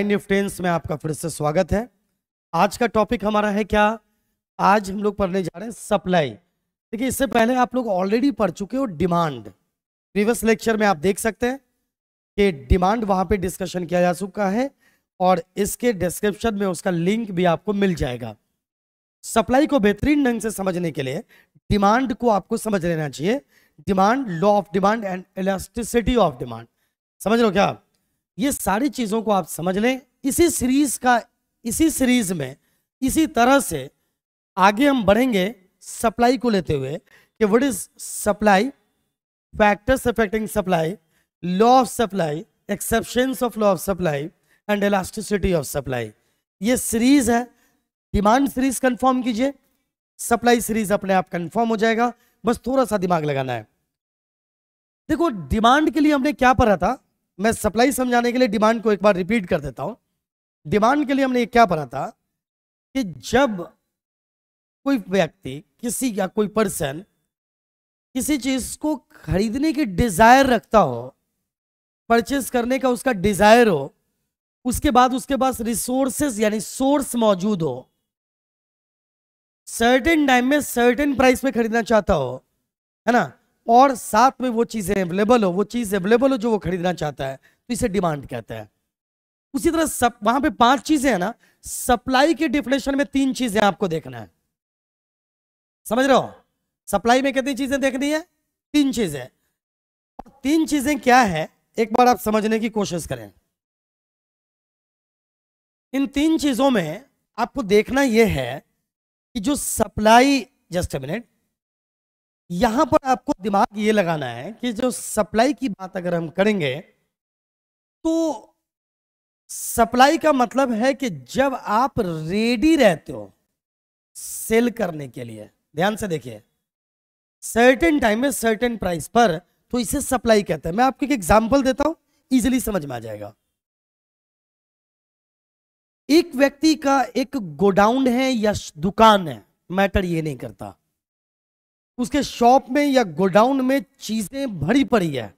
निफ्टेंस में आपका फिर से स्वागत है। आज का टॉपिक हमारा है क्या? आज हम लोग पढ़ने जा रहे हैं सप्लाई। देखिए, इससे पहले आप लोग ऑलरेडी पढ़ चुके हो डिमांड। प्रीवियस लेक्चर में आप देख सकते हैं कि डिमांड वहां पे डिस्कशन किया जा चुका है और इसके डिस्क्रिप्शन में उसका लिंक भी आपको मिल जाएगा। सप्लाई को बेहतरीन ढंग से समझने के लिए डिमांड को आपको समझ लेना चाहिए। Demand, law of demand and elasticity of demand. समझ रहे हो क्या? ये सारी चीजों को आप समझ लें। इसी सीरीज में इसी तरह से आगे हम बढ़ेंगे सप्लाई को लेते हुए कि what is supply, factors affecting supply, law of supply, exceptions of law of supply and elasticity of supply. ये सीरीज है। डिमांड सीरीज कंफर्म कीजिए, सप्लाई सीरीज अपने आप कंफर्म हो जाएगा। बस थोड़ा सा दिमाग लगाना है। देखो, डिमांड के लिए हमने क्या पढ़ा था? मैं सप्लाई समझाने के लिए डिमांड को एक बार रिपीट कर देता हूं। डिमांड के लिए हमने क्या पढ़ा था कि जब कोई व्यक्ति, किसी या कोई पर्सन किसी चीज को खरीदने की डिजायर रखता हो, परचेस करने का उसका डिजायर हो, उसके बाद उसके पास रिसोर्सेस यानी सोर्स मौजूद हो, सर्टेन टाइम में सर्टेन प्राइस पे खरीदना चाहता हो, है ना, और साथ में वो चीजें अवेलेबल हो, वो चीज अवेलेबल हो जो वो खरीदना चाहता है, तो इसे डिमांड कहते हैं। उसी तरह वहां पे 5 चीजें हैं ना। सप्लाई के डिफिनेशन में 3 चीजें आपको देखना है। समझ रहे हो? सप्लाई में कितनी चीजें देखनी है? 3 चीजें। और 3 चीजें क्या है, एक बार आप समझने की कोशिश करें। इन 3 चीजों में आपको देखना यह है कि जो सप्लाई, जस्ट अ मिनट, यहां पर आपको दिमाग ये लगाना है कि जो सप्लाई की बात अगर हम करेंगे तो सप्लाई का मतलब है कि जब आप रेडी रहते हो सेल करने के लिए, ध्यान से देखिए, सर्टेन टाइम में सर्टेन प्राइस पर, तो इसे सप्लाई कहते हैं। मैं आपको एक एग्जांपल देता हूं, इजीली समझ में आ जाएगा। एक व्यक्ति का एक गोडाउन है या दुकान है, मैटर ये नहीं करता, उसके शॉप में या गोडाउन में चीजें भरी पड़ी है,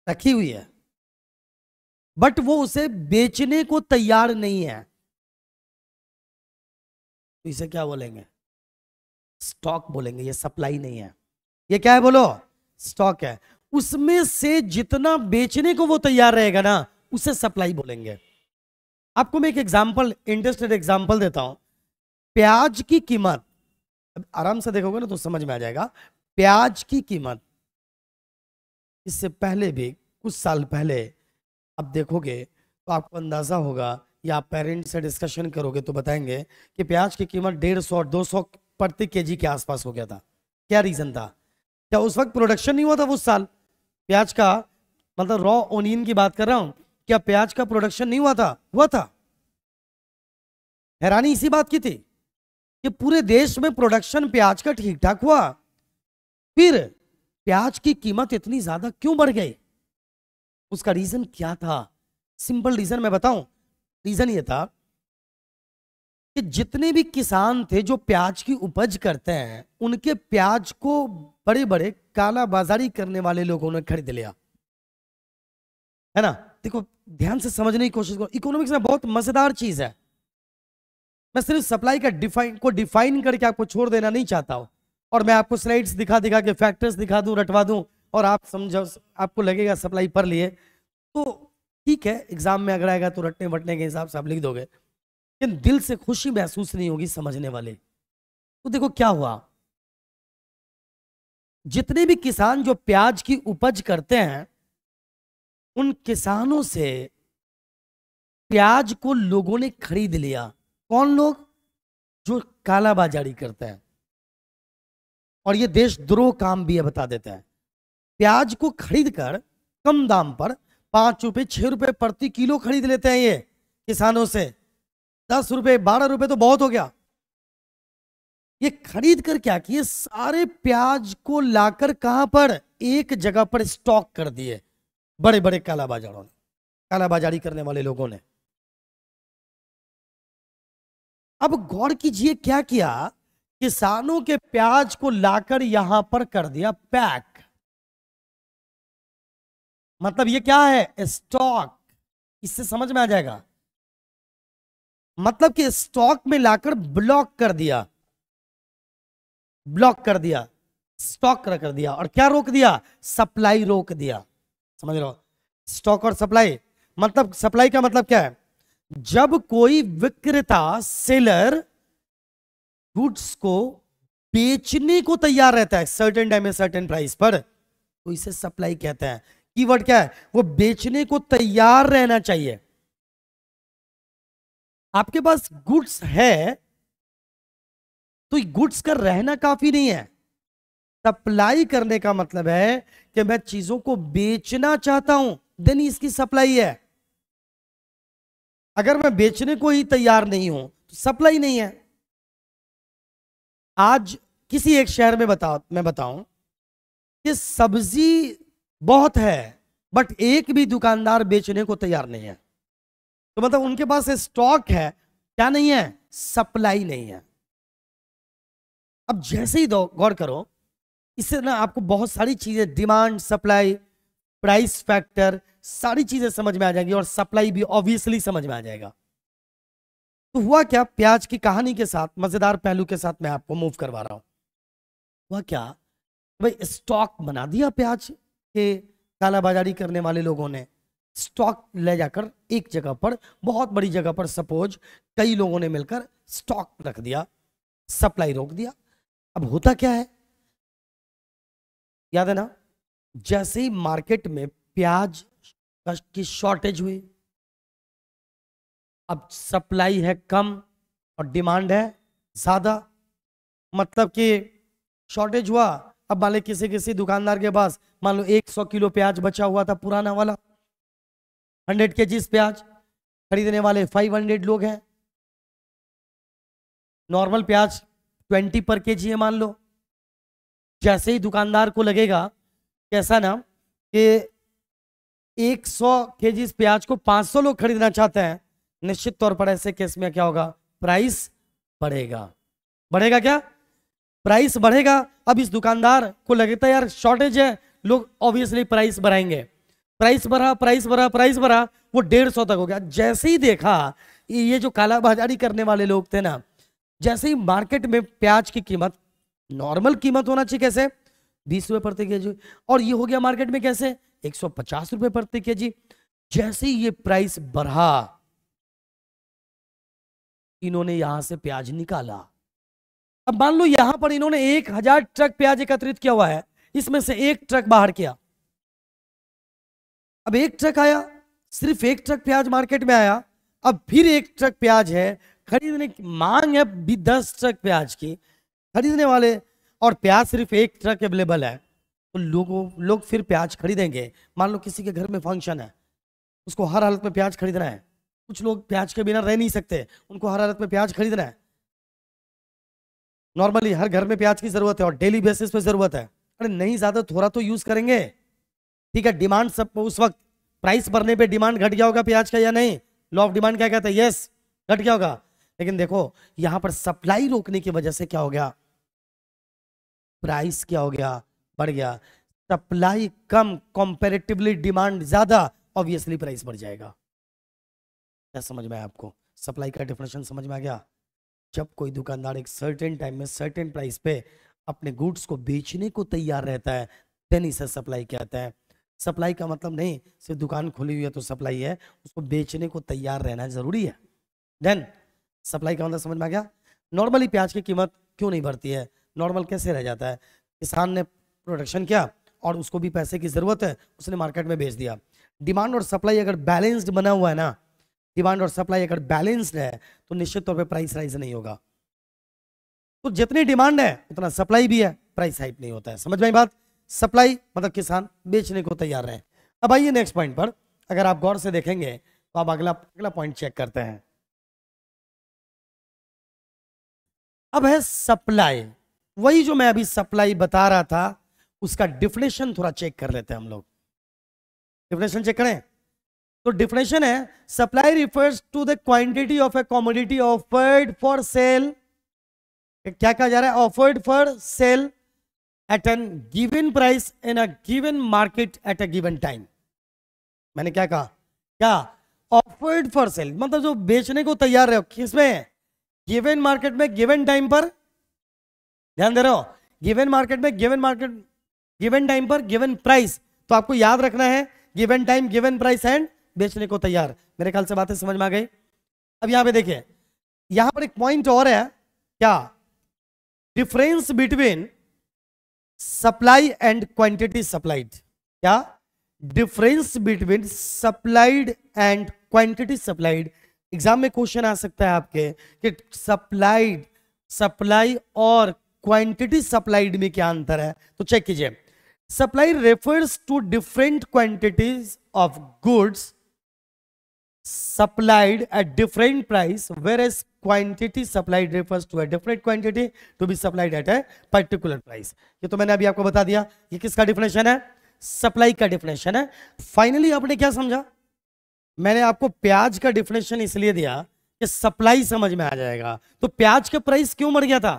रखी हुई है, बट वो उसे बेचने को तैयार नहीं है, तो इसे क्या बोलेंगे? स्टॉक बोलेंगे। ये सप्लाई नहीं है, ये क्या है बोलो? स्टॉक है। उसमें से जितना बेचने को वो तैयार रहेगा ना, उसे सप्लाई बोलेंगे। आपको मैं एक एग्जांपल, इंटरेस्टेड एग्जांपल देता हूं। प्याज की कीमत, अब आराम से देखोगे ना तो समझ में आ जाएगा। प्याज की कीमत इससे पहले भी, कुछ साल पहले, अब देखोगे तो आपको अंदाजा होगा, या आप पेरेंट्स से डिस्कशन करोगे तो बताएंगे कि प्याज की कीमत 150 और 200 प्रति केजी के आसपास हो गया था। क्या रीजन था? क्या उस वक्त प्रोडक्शन नहीं हुआ था? उस साल प्याज का, मतलब रॉ ओनियन की बात कर रहा हूं, क्या प्याज का प्रोडक्शन नहीं हुआ था? हुआ था। हैरानी इसी बात की थी कि पूरे देश में प्रोडक्शन प्याज का ठीक ठाक हुआ, फिर प्याज की कीमत इतनी ज्यादा क्यों बढ़ गई? उसका रीजन क्या था? सिंपल रीजन मैं बताऊं। रीजन ये था कि जितने भी किसान थे जो प्याज की उपज करते हैं, उनके प्याज को बड़े बड़े काला बाजारी करने वाले लोगों ने खरीद लिया, है ना। देखो, ध्यान से समझने की कोशिश करो। इकोनॉमिक्स में बहुत मजेदार चीज है। मैं सिर्फ सप्लाई का डिफाइन करके आपको छोड़ देना नहीं चाहता हूं, और मैं आपको स्लाइड्स दिखा दिखा के फैक्टर्स दिखा दूं, रटवा दूं, और आप समझो, आपको लगेगा सप्लाई पढ़ लिए तो ठीक है, एग्जाम में अगर आएगा तो रटने वटने के हिसाब से आप लिख दोगे, लेकिन दिल से खुशी महसूस नहीं होगी समझने वाले। तो देखो क्या हुआ, जितने भी किसान जो प्याज की उपज करते हैं, उन किसानों से प्याज को लोगों ने खरीद लिया। कौन लोग? जो काला बाजारी करते हैं, और ये देशद्रोह काम भी है, बता देता है। प्याज को खरीद कर कम दाम पर 5 रुपए 6 रुपए प्रति किलो खरीद लेते हैं ये किसानों से। 10 रुपए 12 रुपए तो बहुत हो गया। ये खरीद कर क्या किए? सारे प्याज को लाकर कहां पर? एक जगह पर स्टॉक कर दिए बड़े बड़े कालाबाजारों ने, कालाबाजारी करने वाले लोगों ने। अब गौर कीजिए क्या किया, किसानों के प्याज को लाकर यहां पर कर दिया पैक। मतलब ये क्या है? स्टॉक। इससे समझ में आ जाएगा। मतलब कि स्टॉक में लाकर ब्लॉक कर दिया, ब्लॉक कर दिया, स्टॉक कर दिया, और क्या रोक दिया? सप्लाई रोक दिया। समझ रहे हो? स्टॉक और सप्लाई, मतलब सप्लाई का मतलब क्या है? जब कोई विक्रेता, सेलर गुड्स को बेचने को तैयार रहता है सर्टेन टाइम में सर्टेन प्राइस पर, तो इसे सप्लाई कहते हैं। कीवर्ड क्या है? वो बेचने को तैयार रहना चाहिए। आपके पास गुड्स है तो गुड्स का रहना काफी नहीं है। सप्लाई करने का मतलब है कि मैं चीजों को बेचना चाहता हूं, देन इसकी सप्लाई है। अगर मैं बेचने को ही तैयार नहीं हूं तो सप्लाई नहीं है। आज किसी एक शहर में मैं बताऊं कि सब्जी बहुत है बट एक भी दुकानदार बेचने को तैयार नहीं है, तो मतलब उनके पास स्टॉक है, क्या नहीं है? सप्लाई नहीं है। अब जैसे ही गौर करो, इससे ना आपको बहुत सारी चीजें, डिमांड, सप्लाई, प्राइस फैक्टर, सारी चीजें समझ में आ जाएंगी, और सप्लाई भी ऑब्वियसली समझ में आ जाएगा। तो हुआ क्या? प्याज की कहानी के साथ, मजेदार पहलू के साथ मैं आपको मूव करवा रहा हूं। हुआ क्या भाई? स्टॉक बना दिया प्याज के, कालाबाजारी करने वाले लोगों ने स्टॉक ले जाकर एक जगह पर, बहुत बड़ी जगह पर, सपोज कई लोगों ने मिलकर स्टॉक रख दिया, सप्लाई रोक दिया। अब होता क्या है, याद है ना? जैसे ही मार्केट में प्याज की शॉर्टेज हुई, अब सप्लाई है कम और डिमांड है ज्यादा, मतलब कि शॉर्टेज हुआ। अब मान लो किसी किसी दुकानदार के पास मान लो 100 किलो प्याज बचा हुआ था, पुराना वाला, 100 केजीज प्याज, खरीदने वाले 500 लोग हैं। नॉर्मल प्याज 20 पर केजी है मान लो। जैसे ही दुकानदार को लगेगा कैसा ना कि 100 केजीज प्याज को 500 लोग खरीदना चाहते हैं, निश्चित तौर पर ऐसे केस में क्या होगा? प्राइस बढ़ेगा। बढ़ेगा क्या? प्राइस बढ़ेगा। अब इस दुकानदार को लगता है यार शॉर्टेज है, लोग ऑब्वियसली प्राइस बढ़ाएंगे। प्राइस बढ़ा, प्राइस बढ़ा, प्राइस बढ़ा, वो 150 तक हो गया। जैसे ही देखा ये जो कालाबाजारी करने वाले लोग थे ना, जैसे ही मार्केट में प्याज की कीमत, नॉर्मल कीमत होना चाहिए कैसे? 20 रुपए प्रति केजी, और ये हो गया मार्केट में कैसे? 150 रुपए प्रति केजी। जैसे ही ये प्राइस बढ़ा, इन्होंने यहां से प्याज निकाला। अब मान लो यहां पर इन्होंने 1000 ट्रक प्याज एकत्रित किया हुआ है, इसमें से एक ट्रक बाहर किया। अब एक ट्रक आया, सिर्फ एक ट्रक प्याज मार्केट में आया। अब फिर एक ट्रक प्याज है, खरीदने की मांग है 10 ट्रक प्याज की, खरीदने वाले, और प्याज सिर्फ एक ट्रक अवेलेबल है, तो लोग फिर प्याज खरीदेंगे। मान लो किसी के घर में फंक्शन है, उसको हर हालत में प्याज खरीदना है। कुछ लोग प्याज के बिना रह नहीं सकते, उनको हर हालत में प्याज खरीदना है। नॉर्मली हर घर में प्याज की जरूरत है और डेली बेसिस पे जरूरत है। अरे नहीं, ज्यादा थोड़ा तो यूज करेंगे, ठीक है। डिमांड सब उस वक्त प्राइस बढ़ने पे डिमांड घट गया होगा प्याज का या नहीं? लॉ ऑफ डिमांड क्या कहता है? यस, घट गया होगा। लेकिन देखो यहां पर सप्लाई रोकने की वजह से क्या हो गया? प्राइस क्या हो गया? बढ़ गया। सप्लाई कम, कंपैरेटिवली डिमांड ज्यादा, ऑब्वियसली प्राइस बढ़ जाएगा। क्या समझ में आया आपको? सप्लाई का डेफिनेशन समझ में आ गया? जब कोई दुकानदार एक सर्टेन टाइम में सर्टेन प्राइस पे अपने गुड्स को बेचने को तैयार रहता है, देन इसे सप्लाई कहता है। सप्लाई का मतलब नहीं सिर्फ दुकान खुली हुई है तो सप्लाई है, उसको बेचने को तैयार रहना जरूरी है। देन सप्लाई का मतलब समझ में आ गया? नॉर्मली प्याज की कीमत क्यों नहीं बढ़ती है? नॉर्मल कैसे रह जाता है? किसान ने प्रोडक्शन किया और उसको भी पैसे की जरूरत है, उसने मार्केट में बेच दिया। डिमांड और सप्लाई अगर बैलेंस्ड बना हुआ है ना, डिमांड और सप्लाई अगर बैलेंस्ड है तो निश्चित तौर पे प्राइस राइज नहीं होगा। तो जितनी डिमांड है उतना सप्लाई भी है, प्राइस हाइक नहीं होता है। समझ में आई बात? सप्लाई मतलब किसान बेचने को तैयार रहे। अब आइए नेक्स्ट पॉइंट पर, अगर आप गौर से देखेंगे तो आप अगला पॉइंट चेक करते हैं। अब है सप्लाई। वही जो मैं अभी सप्लाई बता रहा था उसका डिफिनेशन थोड़ा चेक कर लेते हैं हम लोग। डिफिनेशन चेक करें तो डिफिनेशन है, supply refers to the quantity of a commodity offered for sale. क्या कहा जा रहा है? Offered for sale at an given price in a given market at a given time. मैंने क्या कहा? क्या? ऑफर्ड फॉर सेल मतलब जो बेचने को तैयार है, किसमें? गिवन मार्केट में, गिवन टाइम पर। ध्यान दे रहे हो? गिवन मार्केट में, गिवन टाइम पर, गिवन प्राइस। तो आपको याद रखना है given time, given price and बेचने को तैयार। मेरे ख्याल से बातें समझ में आ गई। अब यहां पे देखिए, यहां पर एक पॉइंट और है, क्या? Difference between supply and quantity supplied. क्या? Difference between supplied and quantity supplied. Exam में क्वेश्चन आ सकता है आपके कि सप्लाई और क्वांटिटी सप्लाइड में क्या अंतर है, तो चेक कीजिए। Supply refers to different quantities of goods supplied at different price, whereas quantity supplied refers to a different quantity to be supplied at a particular price। ये तो मैंने अभी आपको बता दिया, ये किसका डिफिनेशन है? सप्लाई का डिफिनेशन है। फाइनली आपने क्या समझा? मैंने आपको प्याज का डिफिनेशन इसलिए दिया कि सप्लाई समझ में आ जाएगा। तो प्याज का प्राइस क्यों बढ़ गया था?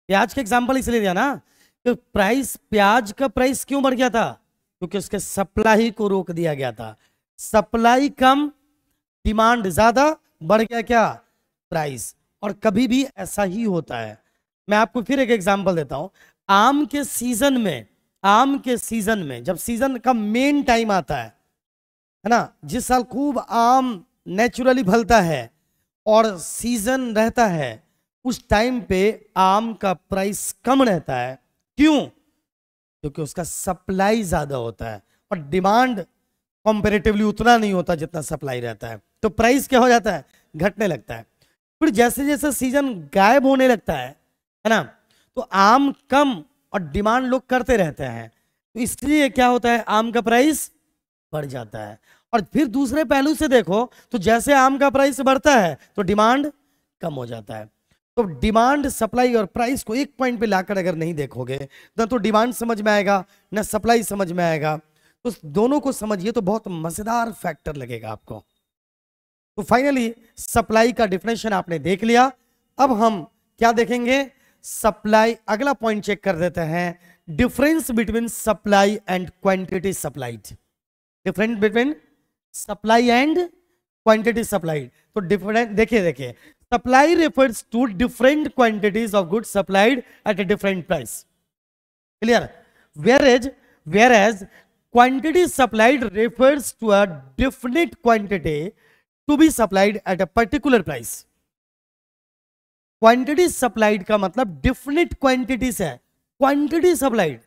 प्याज का एग्जांपल इसलिए दिया ना, तो प्याज का प्राइस क्यों बढ़ गया था? क्योंकि उसके सप्लाई को रोक दिया गया था। सप्लाई कम, डिमांड ज्यादा, बढ़ गया क्या? प्राइस। और कभी भी ऐसा ही होता है। मैं आपको फिर एक एग्जांपल देता हूं। आम के सीजन में जब सीजन का मेन टाइम आता है ना, जिस साल खूब आम नेचुरली फलता है और सीजन रहता है, उस टाइम पे आम का प्राइस कम रहता है। क्यों? क्योंकि उसका सप्लाई ज्यादा होता है और डिमांड कंपैरेटिवली उतना नहीं होता जितना सप्लाई रहता है। तो प्राइस क्या हो जाता है? घटने लगता है। फिर जैसे जैसे सीजन गायब होने लगता है ना, तो आम कम और डिमांड लोग करते रहते हैं, तो इसलिए क्या होता है? आम का प्राइस बढ़ जाता है। और फिर दूसरे पहलू से देखो तो जैसे आम का प्राइस बढ़ता है तो डिमांड कम हो जाता है। तो डिमांड, सप्लाई और प्राइस को एक पॉइंट पे लाकर अगर नहीं देखोगे ना तो डिमांड समझ में आएगा ना सप्लाई समझ में आएगा। तो दोनों को समझिए तो बहुत मजेदार फैक्टर लगेगा आपको। तो फाइनली सप्लाई का डिफिनेशन आपने देख लिया। अब हम क्या देखेंगे? सप्लाई। अगला पॉइंट चेक कर देते हैं, difference between supply and quantity supplied. Difference between supply and quantity supplied. तो डिफरेंट देखिए, supply refers to different quantities of goods supplied at a different price. Clear? whereas quantity supplied refers to a definite quantity to be supplied at a particular price। Quantity supplied का मतलब definite quantities है। Quantity supplied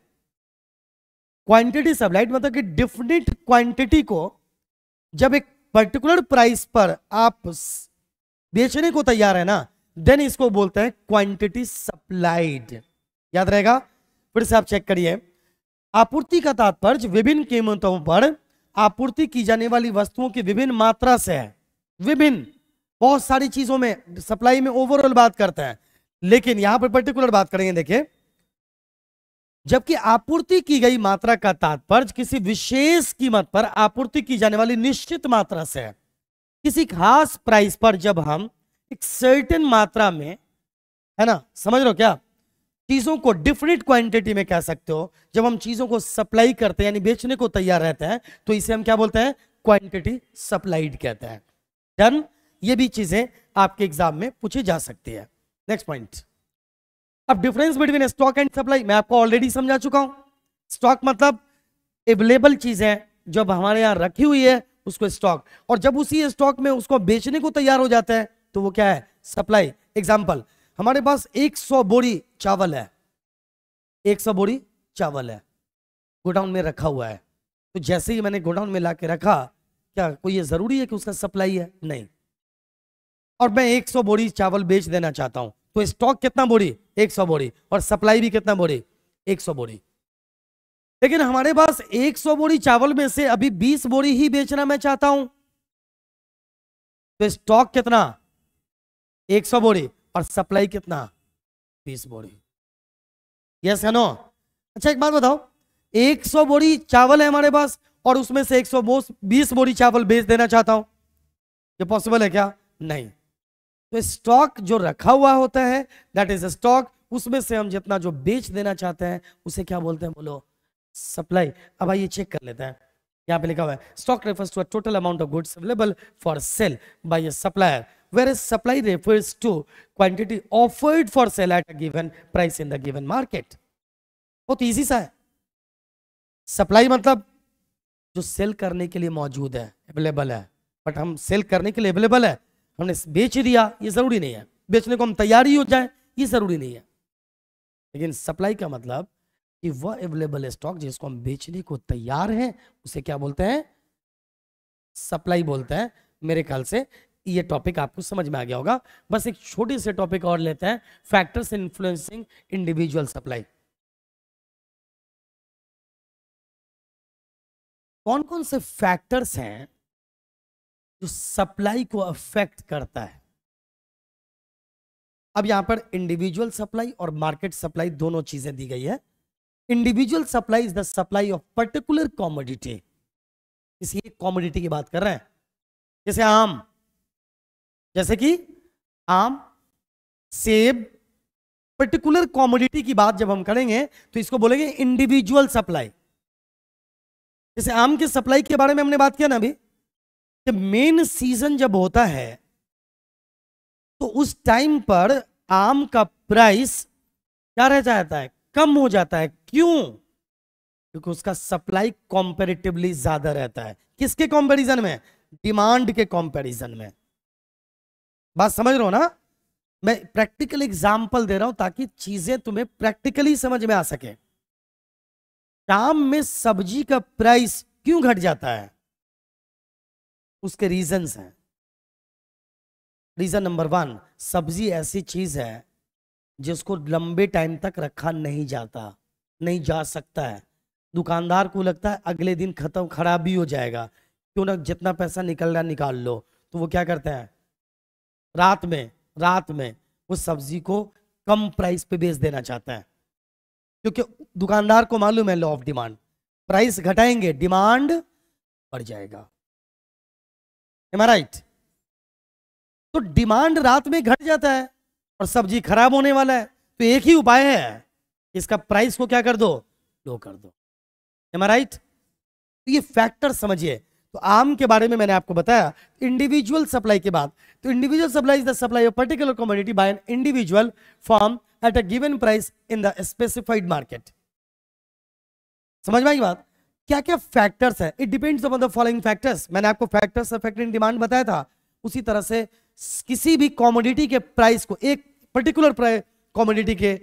मतलब कि definite quantity को जब एक particular price पर आप बेचने को तैयार है ना, देन इसको बोलते हैं क्वांटिटी सप्लाइड। याद रहेगा? फिर से आप चेक करिए। आपूर्ति का तात्पर्य विभिन्न कीमतों पर आपूर्ति की जाने वाली वस्तुओं की विभिन्न मात्रा से है। विभिन्न, बहुत सारी चीजों में सप्लाई में ओवरऑल बात करता है, लेकिन यहां पर पर्टिकुलर बात करेंगे। देखिए, जबकि आपूर्ति की गई मात्रा का तात्पर्य किसी विशेष कीमत पर आपूर्ति की जाने वाली निश्चित मात्रा से है। किसी खास प्राइस पर जब हम एक सर्टेन मात्रा में, है ना, समझ रहे हो क्या, चीजों को डिफरेंट क्वांटिटी में कह सकते हो। जब हम चीजों को सप्लाई करते हैं यानी बेचने को तैयार रहते हैं, तो इसे हम क्या बोलते हैं? क्वांटिटी सप्लाइड कहते हैं। डन? ये भी चीजें आपके एग्जाम में पूछी जा सकती है। Next point. अब difference between stock and supply मैं आपको ऑलरेडी समझा चुका हूं। स्टॉक मतलब अवेलेबल चीजें जब हमारे यहां रखी हुई है उसको स्टॉक, और जब उसी स्टॉक में उसको बेचने को तैयार हो जाता है तो वो क्या है? सप्लाई। एग्जाम्पल, हमारे पास 100 बोरी चावल है, 100 बोरी चावल है, गोडाउन में रखा हुआ है। तो जैसे ही मैंने गोडाउन में लाके रखा, क्या कोई ये जरूरी है कि उसका सप्लाई है? नहीं। और मैं 100 बोरी चावल बेच देना चाहता हूं, तो स्टॉक कितना बोरी? 100 बोरी, और सप्लाई भी कितना बोरी? 100 बोरी। लेकिन हमारे पास 100 बोरी चावल में से अभी 20 बोरी ही बेचना मैं चाहता हूं, तो स्टॉक कितना? 100 बोरी, और सप्लाई कितना? 20 बोरी। यस या नो? अच्छा एक बात बताओ, 100 बोरी चावल है हमारे पास और उसमें से 120 बोरी चावल बेच देना चाहता हूं, ये पॉसिबल है क्या? नहीं। तो स्टॉक जो रखा हुआ होता है दैट इज स्टॉक, उसमें से हम जितना जो बेच देना चाहते हैं उसे क्या बोलते हैं? बोलो, सप्लाई। अब आइए चेक कर लेते हैं। यहाँ पे लिखा हुआ है stock refers to a total amount of goods available for sale by a supplier, whereas supply refers to quantity offered for sale at a given price in the given market. बहुत easy सा है। Supply मतलब जो cell करने के लिए मौजूद है, अवेलेबल है, बट हम सेल करने के लिए अवेलेबल है, हमने बेच दिया, ये जरूरी नहीं है। बेचने को हम तैयार ही हो जाए, ये जरूरी नहीं है। लेकिन सप्लाई का मतलब कि वह अवेलेबल स्टॉक जिसको हम बेचने को तैयार हैं, उसे क्या बोलते हैं? सप्लाई बोलते हैं। मेरे ख्याल से ये टॉपिक आपको समझ में आ गया होगा। बस एक छोटे से टॉपिक और लेते हैं, फैक्टर्स इन्फ्लुएंसिंग इंडिविजुअल सप्लाई। कौन कौन से फैक्टर्स हैं जो सप्लाई को अफेक्ट करता है? अब यहां पर इंडिविजुअल सप्लाई और मार्केट सप्लाई दोनों चीजें दी गई है। Individual supply is the supply of particular commodity. किसी एक कॉमोडिटी की बात कर रहे हैं, जैसे आम, जैसे कि आम, सेब, पर्टिकुलर कॉमोडिटी की बात जब हम करेंगे तो इसको बोलेंगे इंडिविजुअल सप्लाई। जैसे आम की सप्लाई के बारे में हमने बात किया ना अभी, कि मेन सीजन जब होता है तो उस टाइम पर आम का प्राइस क्या रह जाता है? कम हो जाता है। क्यों? क्योंकि उसका सप्लाई कंपैरेटिवली ज्यादा रहता है। किसके कंपैरिजन में? डिमांड के कंपैरिजन में। बात समझ रहे हो ना? मैं प्रैक्टिकल एग्जांपल दे रहा हूं ताकि चीजें तुम्हें प्रैक्टिकली समझ में आ सके। शाम में सब्जी का प्राइस क्यों घट जाता है? उसके रीजंस हैं। रीजन नंबर 1, सब्जी ऐसी चीज है जिसको लंबे टाइम तक रखा नहीं जाता, नहीं जा सकता है। दुकानदार को लगता है अगले दिन खत्म, खराब भी हो जाएगा, क्यों ना जितना पैसा निकल रहा निकाल लो। तो वो क्या करते हैं? रात में उस सब्जी को कम प्राइस पे बेच देना चाहता है, क्योंकि दुकानदार को मालूम है लॉ ऑफ डिमांड, प्राइस घटाएंगे डिमांड बढ़ जाएगा। Am I right? तो डिमांड रात में घट जाता है और सब्जी खराब होने वाला है, तो एक ही उपाय है, इसका प्राइस को क्या कर दो? लो कर दो। Am I right? तो ये फैक्टर समझिए। तो आम के बारे में मैंने आपको बताया। इंडिविजुअल सप्लाई के बाद, तो individual supply is the supply of particular commodity by an individual firm at a given price in the specified market. समझ में आई बात? क्या क्या फैक्टर्स है? It depends upon the following factors. मैंने आपको फैक्टर्स अफेक्टिंग डिमांड बताया था। उसी तरह से किसी भी कमोडिटी के प्राइस को, एक पर्टिकुलर कमोडिटी के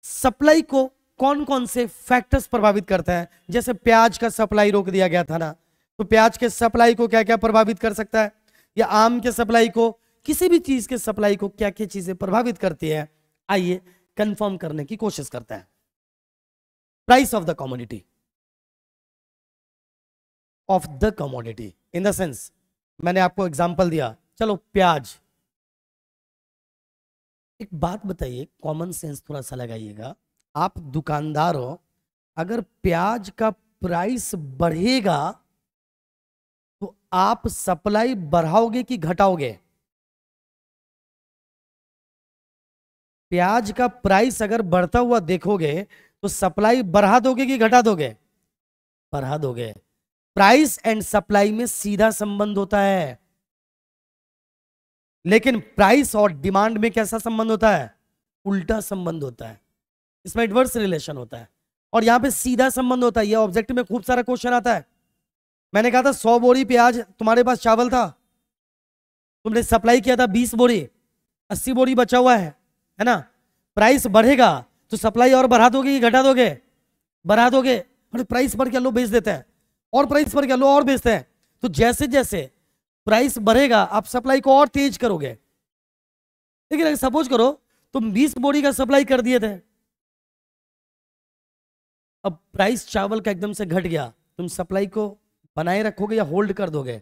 सप्लाई को कौन कौन से फैक्टर्स प्रभावित करते हैं? जैसे प्याज का सप्लाई रोक दिया गया था ना, तो प्याज के सप्लाई को क्या क्या प्रभावित कर सकता है? या आम के सप्लाई को, किसी भी चीज के सप्लाई को क्या क्या चीजें प्रभावित करती है? आइए कंफर्म करने की कोशिश करते हैं। Price of the commodity, of the commodity in the sense, मैंने आपको एग्जांपल दिया। चलो प्याज, एक बात बताइए, कॉमन सेंस थोड़ा सा लगाइएगा। आप दुकानदार हो, अगर प्याज का प्राइस बढ़ेगा तो आप सप्लाई बढ़ाओगे कि घटाओगे? प्याज का प्राइस अगर बढ़ता हुआ देखोगे तो सप्लाई बढ़ा दोगे कि घटा दोगे? बढ़ा दोगे। प्राइस एंड सप्लाई में सीधा संबंध होता है, लेकिन प्राइस और डिमांड में कैसा संबंध होता है? उल्टा संबंध होता है। इसमें इनवर्स रिलेशन होता है और यहां पे सीधा संबंध होता है। ये ऑब्जेक्टिव में खूब सारा क्वेश्चन आता है। मैंने कहा था 100 बोरी प्याज तुम्हारे पास चावल था, तुमने सप्लाई किया था 20 बोरी, 80 बोरी बचा हुआ है ना? प्राइस बढ़ेगा तो सप्लाई और बढ़ा दोगे कि घटा दोगे? बढ़ा दोगे। अरे प्राइस बढ़ गया, लो बेच देते हैं, और प्राइस बढ़ गया, लो और बेचते हैं। तो जैसे जैसे प्राइस बढ़ेगा आप सप्लाई को और तेज करोगे। लेकिन अगर सपोज करो तुम 20 बोरी का सप्लाई कर दिए थे, अब प्राइस चावल का एकदम से घट गया, तुम सप्लाई को बनाए रखोगे या होल्ड कर दोगे?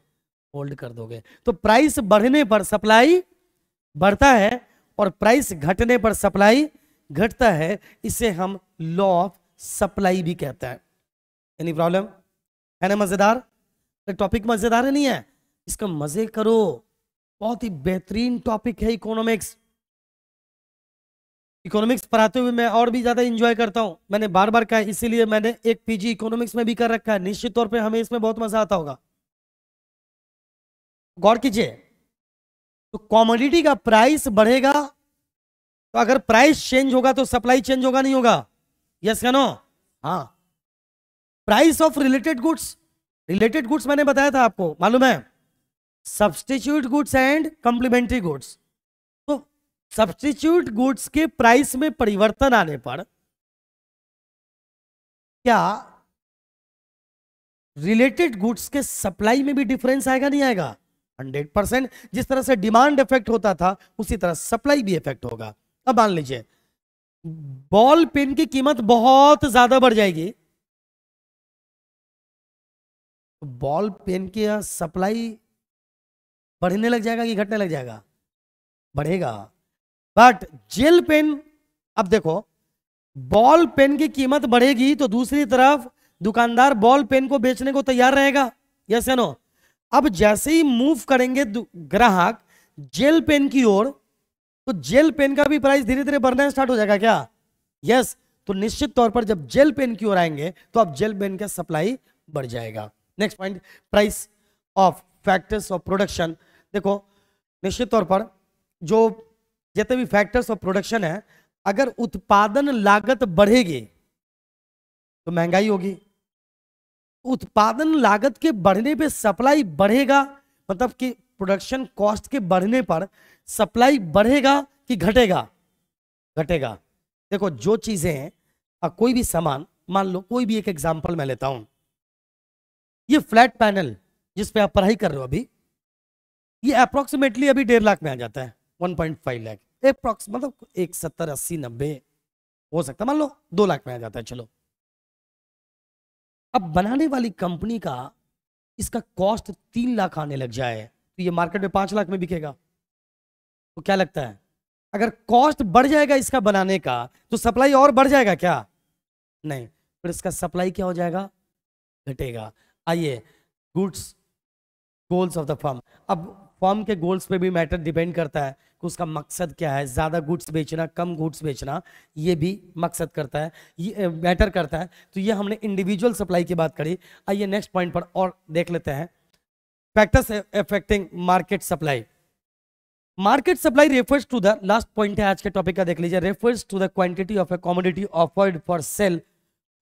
होल्ड कर दोगे। तो प्राइस बढ़ने पर सप्लाई बढ़ता है और प्राइस घटने पर सप्लाई घटता है। इसे हम लॉ ऑफ सप्लाई भी कहते हैं। एनी प्रॉब्लम है ना? मजेदार टॉपिक? मजेदार है नहीं है? इसका मजे करो, बहुत ही बेहतरीन टॉपिक है इकोनॉमिक्स। इकोनॉमिक्स पढ़ाते हुए मैं और भी ज्यादा इंजॉय करता हूं, मैंने बार बार कहा है, इसीलिए मैंने एक पीजी इकोनॉमिक्स में भी कर रखा है। निश्चित तौर पे हमें इसमें बहुत मजा आता होगा। गौर कीजिए, तो कॉमोडिटी का प्राइस बढ़ेगा, तो अगर प्राइस चेंज होगा तो सप्लाई चेंज होगा, नहीं होगा? यस या नो? हाँ। Price of related goods, related goods मैंने बताया था आपको, मालूम है? Substitute goods and complementary goods. तो सब्सटीट्यूट गुड्स के प्राइस में परिवर्तन आने पर क्या रिलेटेड गुड्स के सप्लाई में भी डिफरेंस आएगा, नहीं आएगा? 100%। जिस तरह से डिमांड इफेक्ट होता था उसी तरह सप्लाई भी इफेक्ट होगा। अब मान लीजिए बॉल पेन की कीमत बहुत ज्यादा बढ़ जाएगी, तो बॉल पेन की सप्लाई बढ़ने लग जाएगा कि घटने लग जाएगा? बढ़ेगा। बट जेल पेन, अब देखो, बॉल पेन की कीमत बढ़ेगी तो दूसरी तरफ दुकानदार बॉल पेन को बेचने को तैयार रहेगा, यस या नो? अब जैसे ही मूव करेंगे ग्राहक जेल पेन की ओर, तो जेल पेन का भी प्राइस धीरे धीरे बढ़ना स्टार्ट हो जाएगा क्या? यस। तो निश्चित तौर पर जब जेल पेन की ओर आएंगे तो अब जेल पेन का सप्लाई बढ़ जाएगा। Next point, price of factors of production. देखो, निश्चित तौर पर जो जितने भी फैक्टर्स ऑफ प्रोडक्शन है, अगर उत्पादन लागत बढ़ेगी तो महंगाई होगी। उत्पादन लागत के बढ़ने पे सप्लाई बढ़ेगा, मतलब कि प्रोडक्शन कॉस्ट के बढ़ने पर सप्लाई बढ़ेगा कि घटेगा? घटेगा। देखो, जो चीजें कोई भी सामान, मान लो कोई भी एक एग्जांपल मैं लेता हूं, ये फ्लैट पैनल जिस पे आप पढ़ाई कर रहे हो अभी, ये अप्रोक्सीमेटली अभी 1.5 लाख में आ जाता है, 1.5 लाख अप्रोक्स, मतलब 170 80 90 हो सकता है, मान लो 2 लाख में आ जाता है। चलो, अब बनाने वाली कंपनी का इसका कॉस्ट 3 लाख आने लग जाए तो ये मार्केट में 5 लाख में बिकेगा। तो क्या लगता है, अगर कॉस्ट बढ़ जाएगा इसका बनाने का तो सप्लाई और बढ़ जाएगा क्या? नहीं, फिर इसका सप्लाई क्या हो जाएगा? घटेगा। आइए, goods goals of the firm. अब फर्म के गोल्स पे भी मैटर डिपेंड करता है कि उसका मकसद क्या है, ज्यादा गुड्स बेचना, कम गुड्स बेचना, ये भी मकसद करता है, ये मैटर करता है। तो ये हमने इंडिविजुअल सप्लाई की बात करी। आइए नेक्स्ट पॉइंट पर और देख लेते हैं, factors affecting market supply. Market supply refers to the, last point है आज के टॉपिक का, देख लीजिए, refers to the quantity of a commodity offered for sale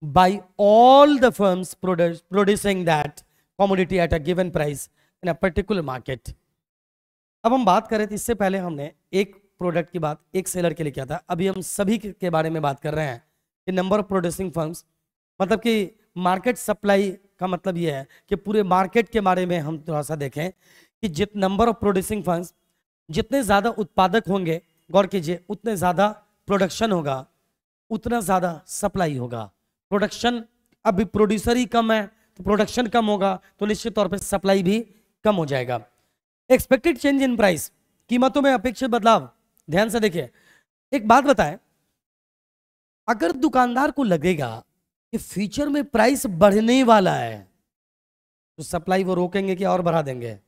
by all the firms producing that commodity at a given price in a particular market. अब हम बात करें तो इससे पहले हमने एक प्रोडक्ट की बात एक सेलर के लिए किया था, अभी हम सभी के बारे में बात कर रहे हैं कि नंबर ऑफ प्रोड्यूसिंग फर्म्स, मतलब कि मार्केट सप्लाई का मतलब यह है कि पूरे मार्केट के बारे में हम थोड़ा सा देखें कि जित नंबर ऑफ प्रोड्यूसिंग फर्म्स, जितने ज़्यादा उत्पादक होंगे, गौर कीजिए, उतने ज़्यादा प्रोडक्शन होगा, उतना ज़्यादा सप्लाई होगा। प्रोडक्शन, अभी प्रोड्यूसर ही कम है तो प्रोडक्शन कम होगा, तो निश्चित तौर पे सप्लाई भी कम हो जाएगा। एक्सपेक्टेड चेंज इन प्राइस, कीमतों में अपेक्षित बदलाव। ध्यान से देखिए, एक बात बताएं, अगर दुकानदार को लगेगा कि फ्यूचर में प्राइस बढ़ने वाला है तो सप्लाई वो रोकेंगे कि और बढ़ा देंगे?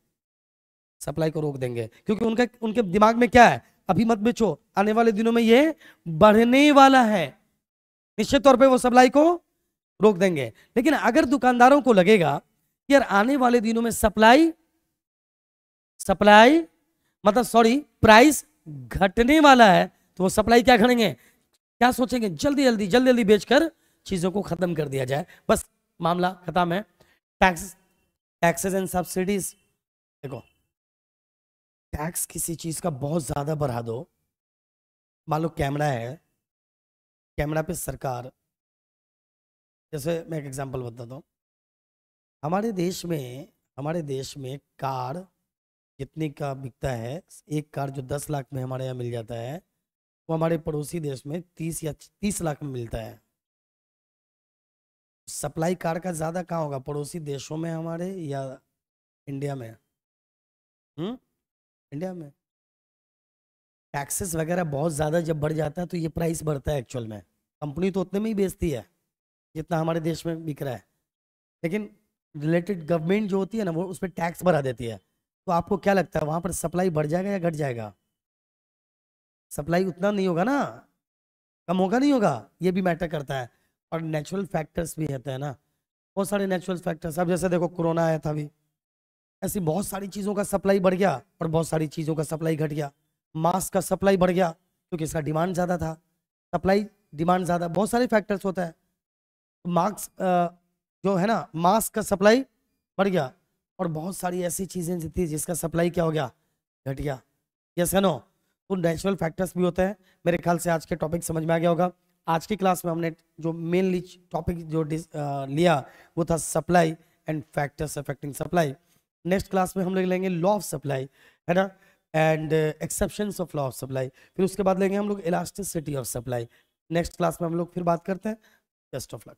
सप्लाई को रोक देंगे, क्योंकि उनके दिमाग में क्या है, अभी मत बेचो, आने वाले दिनों में ये बढ़ने वाला है, निश्चित तौर पे वो सप्लाई को रोक देंगे। लेकिन अगर दुकानदारों को लगेगा कि यार आने वाले दिनों में सप्लाई मतलब सॉरी प्राइस घटने वाला है, तो वो सप्लाई क्या करेंगे, क्या सोचेंगे, जल्दी जल्दी बेचकर चीजों को खत्म कर दिया जाए, बस मामला खत्म है। टैक्सेस एंड सब्सिडीज, देखो, टैक्स किसी चीज का बहुत ज्यादा बढ़ा दो, मान लो कैमरा है, कैमरा पे सरकार, जैसे मैं एक एग्जांपल बताता हूँ, हमारे देश में कार कितने का बिकता है, एक कार जो 10 लाख में हमारे यहाँ मिल जाता है, वो हमारे पड़ोसी देश में 30 या 30 लाख में मिलता है। सप्लाई कार का ज्यादा कहाँ होगा, पड़ोसी देशों में हमारे या इंडिया में? इंडिया में। टैक्सेस वगैरह बहुत ज़्यादा जब बढ़ जाता है तो ये प्राइस बढ़ता है। एक्चुअल में कंपनी तो उतने में ही बेचती है जितना हमारे देश में बिक रहा है, लेकिन रिलेटेड गवर्नमेंट जो होती है ना, वो उस पर टैक्स बढ़ा देती है। तो आपको क्या लगता है वहाँ पर सप्लाई बढ़ जाएगा या घट जाएगा? सप्लाई उतना नहीं होगा ना, कम होगा नहीं होगा, ये भी मैटर करता है। और नेचुरल फैक्टर्स भी रहते हैं ना, बहुत सारे नेचुरल फैक्टर्स। अब जैसे देखो कोरोना आया था अभी, ऐसी बहुत सारी चीज़ों का सप्लाई बढ़ गया और बहुत सारी चीज़ों का सप्लाई घट गया। मास्क का सप्लाई बढ़ गया क्योंकि इसका डिमांड ज़्यादा था, सप्लाई डिमांड ज़्यादा, बहुत सारे फैक्टर्स होता है। मास्क जो है ना, मास्क का सप्लाई बढ़ गया और बहुत सारी ऐसी चीज़ें थी जिसका सप्लाई क्या हो गया, घट गया। यस है नो। तो नेचुरल फैक्टर्स भी होते हैं। मेरे ख्याल से आज के टॉपिक समझ में आ गया होगा। आज की क्लास में हमने जो मेनली टॉपिक जो लिया वो था supply and factors affecting supply. Next class में हम लोग लेंगे लॉ ऑफ सप्लाई, है ना, and exceptions of law of supply. फिर उसके बाद लेंगे हम लोग elasticity of supply. Next class में हम लोग फिर बात करते हैं। Best of luck.